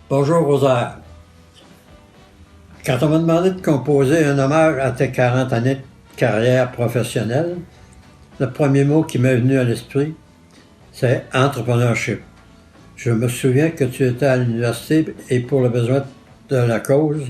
Bonjour Rosaire. Quand on m'a demandé de composer un hommage à tes 40 années de carrière professionnelle, le premier mot qui m'est venu à l'esprit, c'est entrepreneurship. Je me souviens que tu étais à l'université et pour le besoin de la cause,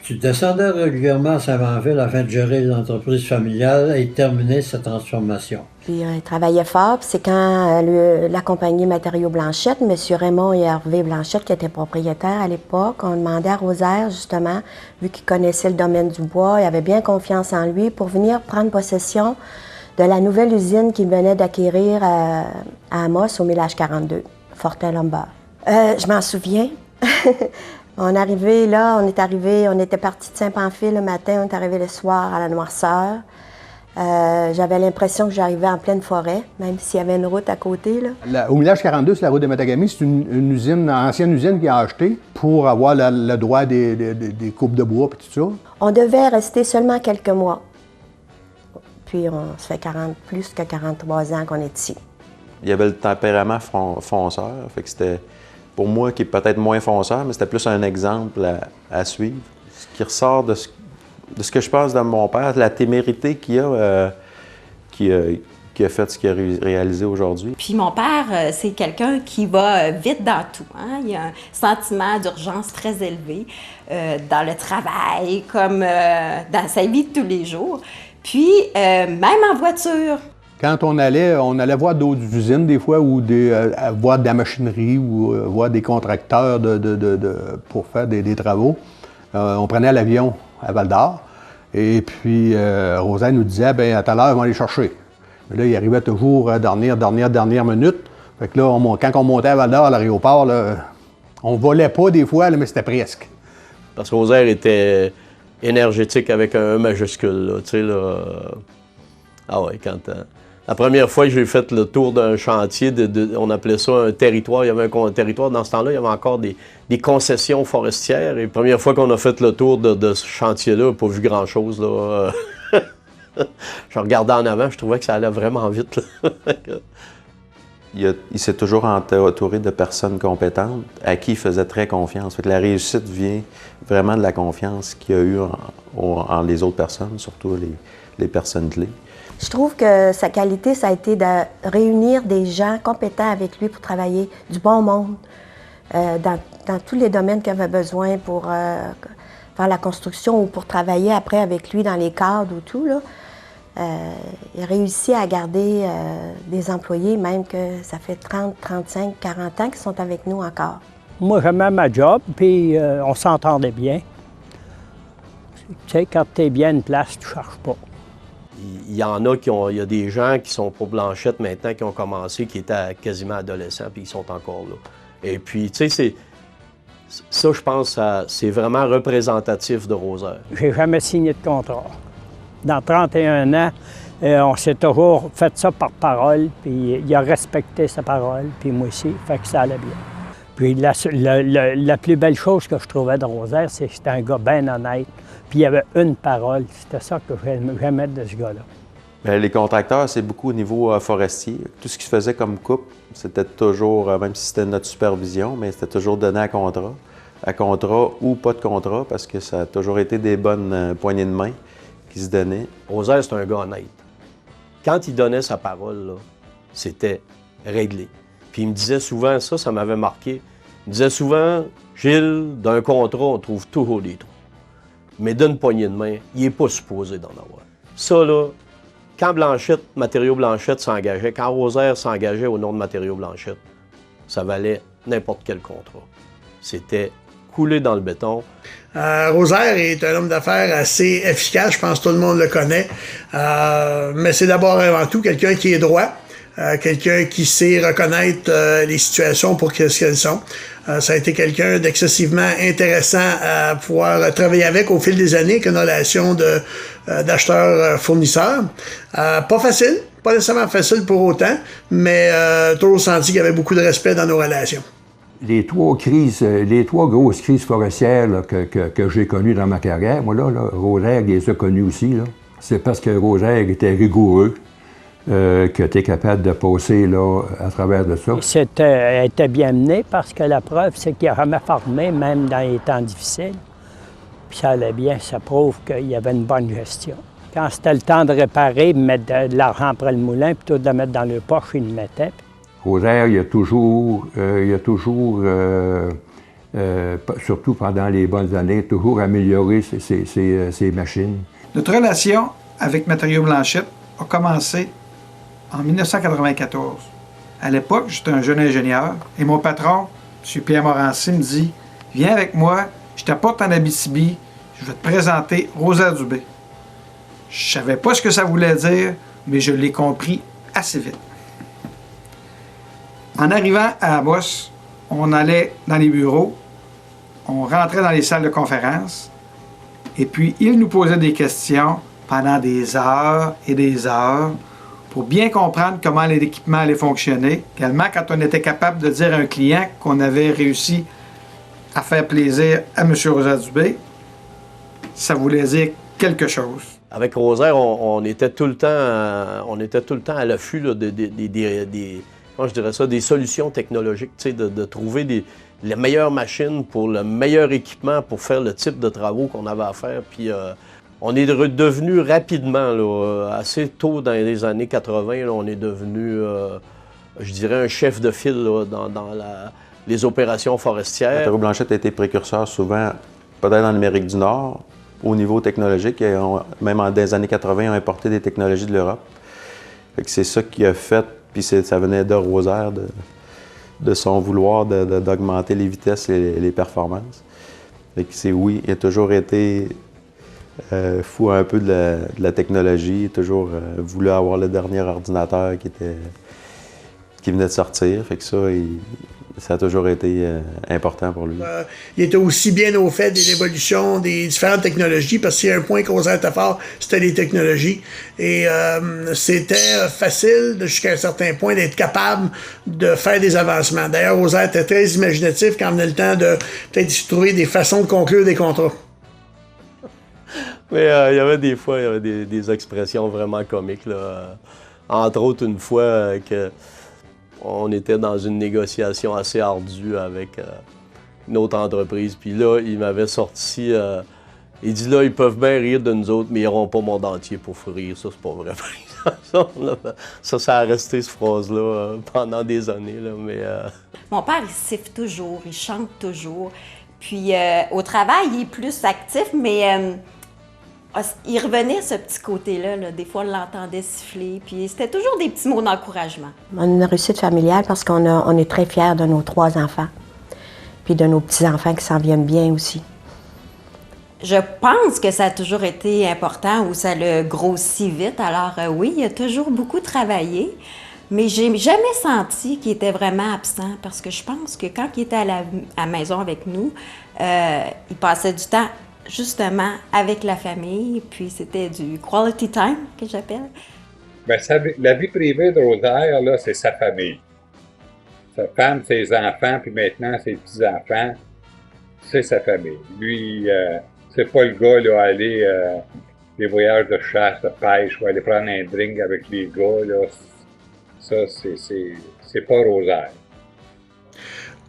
tu descendais régulièrement à Saint-Vanville afin de gérer l'entreprise familiale et terminer sa transformation. Puis il travaillait fort, puis c'est quand la compagnie Matériaux Blanchette, M. Raymond et Hervé Blanchette, qui étaient propriétaires à l'époque, on demandait à Rosaire, justement, vu qu'il connaissait le domaine du bois, il avait bien confiance en lui, pour venir prendre possession de la nouvelle usine qu'il venait d'acquérir à Amos, au Millage 42, Fortin-Lombard. Je m'en souviens. On était parti de Saint-Pamphile le matin, on est arrivé le soir à la noirceur. J'avais l'impression que j'arrivais en pleine forêt, même s'il y avait une route à côté. Là. Au Millage 42, c'est la route de Matagami. C'est une ancienne usine qui a acheté pour avoir le droit des coupes de bois et tout ça. On devait rester seulement quelques mois. Puis ça fait plus que 43 ans qu'on est ici. Il y avait le tempérament fonceur, fait que c'était, pour moi, qui est peut-être moins fonceur, mais c'était plus un exemple à suivre. Ce qui ressort de ce que je pense de mon père, la témérité qu'il a, qui a fait ce qu'il a réalisé aujourd'hui. Puis mon père, c'est quelqu'un qui va vite dans tout. Hein? Il a un sentiment d'urgence très élevé dans le travail, comme dans sa vie de tous les jours. Puis, même en voiture. Quand on allait voir d'autres usines des fois, ou voir de la machinerie, ou voir des contracteurs pour faire des travaux, on prenait l'avion à Val-d'Or. Et puis, Rosaire nous disait, bien, à tout à l'heure, ils vont aller chercher. Mais là, il arrivait toujours à dernière minute. Fait que là, quand on montait à Val-d'Or, à l'aéroport, là, on volait pas des fois, là, mais c'était presque. Parce que Rosaire était énergétique avec un E majuscule, là, tu sais, là. Ah ouais, la première fois que j'ai fait le tour d'un chantier, on appelait ça un territoire, il y avait un territoire, dans ce temps-là, il y avait encore des concessions forestières. Et la première fois qu'on a fait le tour de ce chantier-là, pas vu grand-chose, là. Je regardais en avant, je trouvais que ça allait vraiment vite, là. Il s'est toujours entouré de personnes compétentes à qui il faisait très confiance. Fait que la réussite vient vraiment de la confiance qu'il a eue en les autres personnes, surtout les personnes clés. Je trouve que sa qualité, ça a été de réunir des gens compétents avec lui pour travailler, du bon monde, dans tous les domaines qu'il avait besoin pour faire la construction ou pour travailler après avec lui dans les cadres ou tout, là. Il a réussi à garder des employés, même que ça fait 30, 35, 40 ans qu'ils sont avec nous encore. Moi, j'aimais ma job, puis on s'entendait bien. Tu sais, quand tu es bien à une place, tu ne cherches pas. Il y en a il y a des gens qui sont pour Blanchette maintenant, qui ont commencé, qui étaient quasiment adolescents, puis ils sont encore là. Et puis, tu sais, ça, je pense, c'est vraiment représentatif de Rosaire. J'ai jamais signé de contrat. Dans 31 ans, on s'est toujours fait ça par parole, puis il a respecté sa parole, puis moi aussi, fait que ça allait bien. Puis la plus belle chose que je trouvais de Rosaire, c'est que c'était un gars bien honnête, puis il avait une parole. C'était ça que j'aimais de ce gars-là. Bien, les contracteurs, c'est beaucoup au niveau forestier. Tout ce qu'ils faisaient comme coupe, c'était toujours, même si c'était notre supervision, mais c'était toujours donné à contrat ou pas de contrat, parce que ça a toujours été des bonnes poignées de main qui se donnaient. Rosaire, c'est un gars honnête. Quand il donnait sa parole, là, c'était réglé. Puis il me disait souvent, ça m'avait marqué, il me disait souvent, Gilles, d'un contrat, on trouve toujours des trous. Mais d'une poignée de main, il n'est pas supposé d'en avoir. Ça, là, quand Matériaux Blanchette s'engageait, quand Rosaire s'engageait au nom de Matériaux Blanchette, ça valait n'importe quel contrat. C'était coulé dans le béton. Rosaire est un homme d'affaires assez efficace, je pense que tout le monde le connaît. Mais c'est d'abord et avant tout quelqu'un qui est droit, quelqu'un qui sait reconnaître les situations pour ce qu'elles sont. Ça a été quelqu'un d'excessivement intéressant à pouvoir travailler avec au fil des années, avec une relation d'acheteur-fournisseur. Pas facile, pas nécessairement facile pour autant, mais toujours senti qu'il y avait beaucoup de respect dans nos relations. Les trois grosses crises forestières là, que j'ai connues dans ma carrière, moi là Rosaire les a connues aussi. C'est parce que Rosaire était rigoureux, que tu es capable de passer là, à travers de ça? Elle était bien menée parce que la preuve, c'est qu'il n'a jamais fermé, même dans les temps difficiles. Puis ça allait bien, ça prouve qu'il y avait une bonne gestion. Quand c'était le temps de réparer, de mettre de l'argent après le moulin, plutôt de le mettre dans le poche, il le mettait. Rosaire, il y a toujours surtout pendant les bonnes années, toujours amélioré ses machines. Notre relation avec Matériaux Blanchette a commencé en 1994. À l'époque, j'étais un jeune ingénieur et mon patron, M. Pierre Morancy, me dit « Viens avec moi, je t'apporte en Abitibi, je vais te présenter Rosaire Dubé. » Je savais pas ce que ça voulait dire, mais je l'ai compris assez vite. En arrivant à Amos, on allait dans les bureaux, on rentrait dans les salles de conférence, et puis il nous posait des questions pendant des heures et des heures pour bien comprendre comment l'équipement allait fonctionner. Également, quand on était capable de dire à un client qu'on avait réussi à faire plaisir à M. Rosaire Dubé, ça voulait dire quelque chose. Avec Rosaire, on était tout le temps à l'affût là, comment je dirais ça, des solutions technologiques, de trouver les meilleures machines pour le meilleur équipement pour faire le type de travaux qu'on avait à faire. Puis on est devenu rapidement, là, assez tôt dans les années 80, là, on est devenu, je dirais, un chef de file là, dans les opérations forestières. Matériaux Blanchette a été précurseur souvent, peut-être en Amérique du Nord, au niveau technologique. Même dans les années 80, ils ont importé des technologies de l'Europe. C'est ça qui a fait, puis ça venait de Rosaire, de son vouloir d'augmenter les vitesses et les performances. Oui, il a toujours été fou un peu de la technologie, il a toujours voulu avoir le dernier ordinateur qui venait de sortir. Fait que ça a toujours été important pour lui. Il était aussi bien au fait de l'évolution des différentes technologies, parce qu'il y a un point que Rosaire était fort, c'était les technologies. Et c'était facile, jusqu'à un certain point, d'être capable de faire des avancements. D'ailleurs, Rosaire était très imaginatif quand venait le temps de peut-être trouver des façons de conclure des contrats. Mais il y avait des fois, il y avait des expressions vraiment comiques, là. Entre autres, une fois on était dans une négociation assez ardue avec une autre entreprise. Puis là, il m'avait sorti, il dit là, ils peuvent bien rire de nous autres, mais ils n'auront pas mon dentier pour rire. Ça, c'est pas vrai. ça a resté, cette phrase-là, pendant des années. Là, mais, Mon père, il siffle toujours, il chante toujours. Puis au travail, il est plus actif, mais il revenait ce petit côté-là. Là. Des fois, on l'entendait siffler. Puis c'était toujours des petits mots d'encouragement. On a une réussite familiale parce qu'on est très fiers de nos 3 enfants. Puis de nos petits-enfants qui s'en viennent bien aussi. Je pense que ça a toujours été important ou ça l'a grossi vite. Alors oui, il a toujours beaucoup travaillé. Mais j'ai jamais senti qu'il était vraiment absent parce que je pense que quand il était à la maison avec nous, il passait du temps justement avec la famille, puis c'était du quality time que j'appelle. Bien, la vie privée de Rosaire, là, c'est sa famille. Sa femme, ses enfants, puis maintenant ses petits-enfants, c'est sa famille. Lui, c'est pas le gars là, à aller des voyages de chasse, de pêche, ou aller prendre un drink avec les gars, là. Ça, c'est pas Rosaire.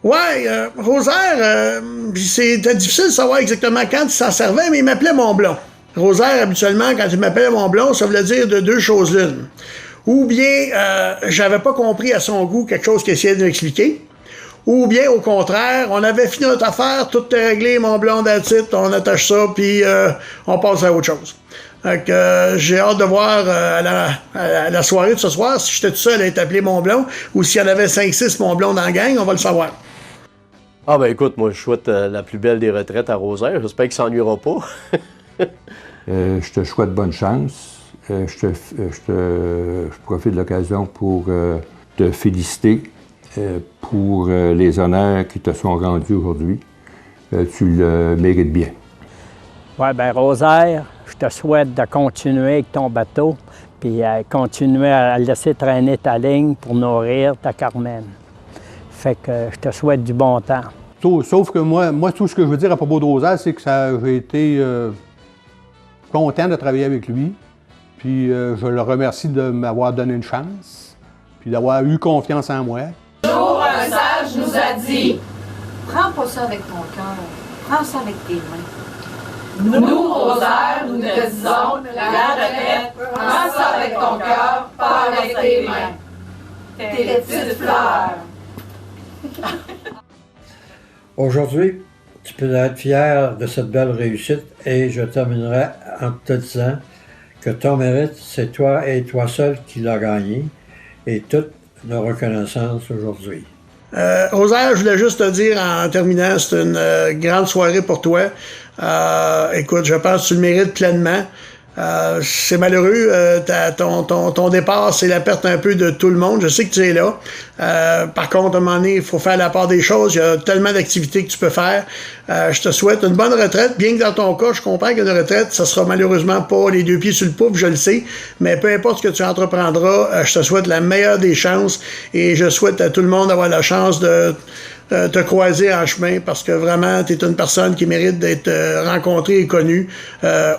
Ouais, Rosaire, c'était difficile de savoir exactement quand il s'en servait, mais il m'appelait mon blond. Rosaire, habituellement, quand il m'appelait mon blond, ça voulait dire de 2 choses l'une. Ou bien, j'avais pas compris à son goût quelque chose qu'il essayait de m'expliquer. Ou bien, au contraire, on avait fini notre affaire, tout est réglé, mon blond d'attitude, on attache ça, puis on passe à autre chose. Donc, j'ai hâte de voir à la soirée de ce soir si j'étais tout seul à être appelé mon blond ou s'il y en avait 5-6 mon blond dans la gang, on va le savoir. Ah ben écoute, moi je souhaite la plus belle des retraites à Rosaire. J'espère qu'il ne s'ennuiera pas. Je te souhaite bonne chance. Je profite de l'occasion pour te féliciter pour les honneurs qui te sont rendus aujourd'hui. Tu le mérites bien. Oui, bien Rosaire, je te souhaite de continuer avec ton bateau, puis continuer à laisser traîner ta ligne pour nourrir ta Carmen. Fait que je te souhaite du bon temps. Sauf que moi, tout ce que je veux dire à propos de Rosaire, c'est que j'ai été content de travailler avec lui. Puis je le remercie de m'avoir donné une chance, puis d'avoir eu confiance en moi. Un jour, un sage nous a dit: prends pas ça avec ton cœur, prends ça avec tes mains. Nous, Rosaire, nous te disons, la retraite, prends ça avec ton cœur, pas avec tes mains. Tes petites fleurs. Aujourd'hui, tu peux être fier de cette belle réussite et je terminerai en te disant que ton mérite, c'est toi et toi seul qui l'as gagné et toute nos reconnaissance aujourd'hui. Rosaire, je voulais juste te dire en terminant, c'est une grande soirée pour toi. Écoute, je pense que tu le mérites pleinement. C'est malheureux, ton départ, c'est la perte un peu de tout le monde. Je sais que tu es là. Par contre, à un moment donné, il faut faire la part des choses. Il y a tellement d'activités que tu peux faire. Je te souhaite une bonne retraite. Bien que dans ton cas, je comprends qu'une retraite, ça sera malheureusement pas les deux pieds sur le pouf, je le sais. Mais peu importe ce que tu entreprendras, je te souhaite la meilleure des chances. Et je souhaite à tout le monde d'avoir la chance de te croiser en chemin parce que vraiment, tu es une personne qui mérite d'être rencontrée et connue.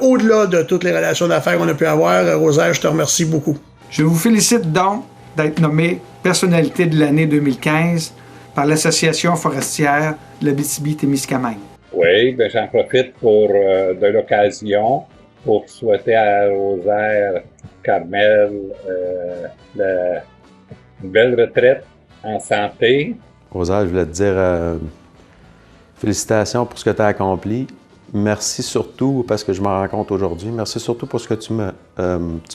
Au-delà de toutes les relations d'affaires qu'on a pu avoir, Rosaire, je te remercie beaucoup. Je vous félicite donc d'être nommé personnalité de l'année 2015 par l'Association forestière de l'Abitibi-Témiscamingue. Oui, ben j'en profite pour de l'occasion pour souhaiter à Rosaire Carmel une belle retraite en santé. Rosaire, je voulais te dire félicitations pour ce que tu as accompli. Merci surtout, parce que je me rends compte aujourd'hui, merci surtout pour ce que tu m'as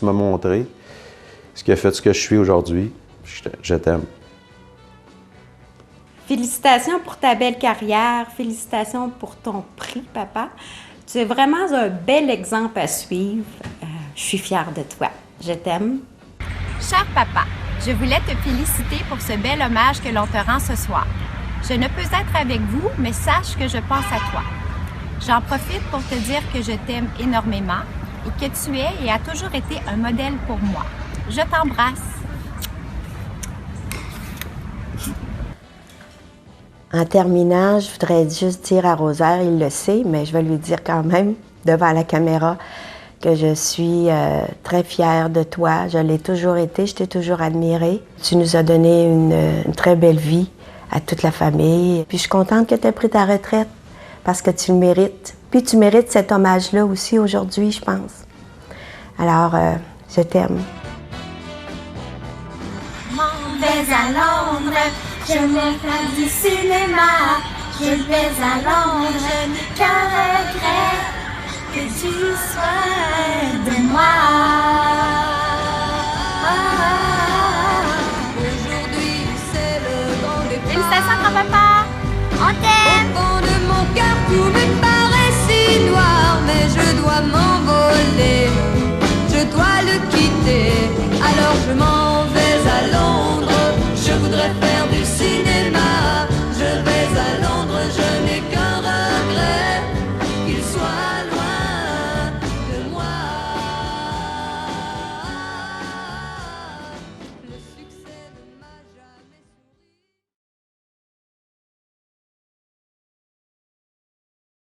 montré, ce qui a fait ce que je suis aujourd'hui. Je t'aime. Félicitations pour ta belle carrière, félicitations pour ton prix, papa. Tu es vraiment un bel exemple à suivre. Je suis fière de toi. Je t'aime. Cher papa, je voulais te féliciter pour ce bel hommage que l'on te rend ce soir. Je ne peux être avec vous, mais sache que je pense à toi. J'en profite pour te dire que je t'aime énormément et que tu es et as toujours été un modèle pour moi. Je t'embrasse. En terminant, je voudrais juste dire à Rosaire, il le sait, mais je vais lui dire quand même, devant la caméra, que je suis très fière de toi. Je l'ai toujours été, je t'ai toujours admirée. Tu nous as donné une très belle vie à toute la famille. Puis je suis contente que tu aies pris ta retraite parce que tu le mérites. Puis tu mérites cet hommage-là aussi aujourd'hui, je pense. Alors, je t'aime. Je m'en vais à Londres, je n'ai pas du cinéma. Je vais à Londres, je n'ai qu'un regret, que tu sois de moi. Aujourd'hui, c'est le vent des Félicitations, grand-papa! On t'aime! Au fond de mon cœur, tout me bat.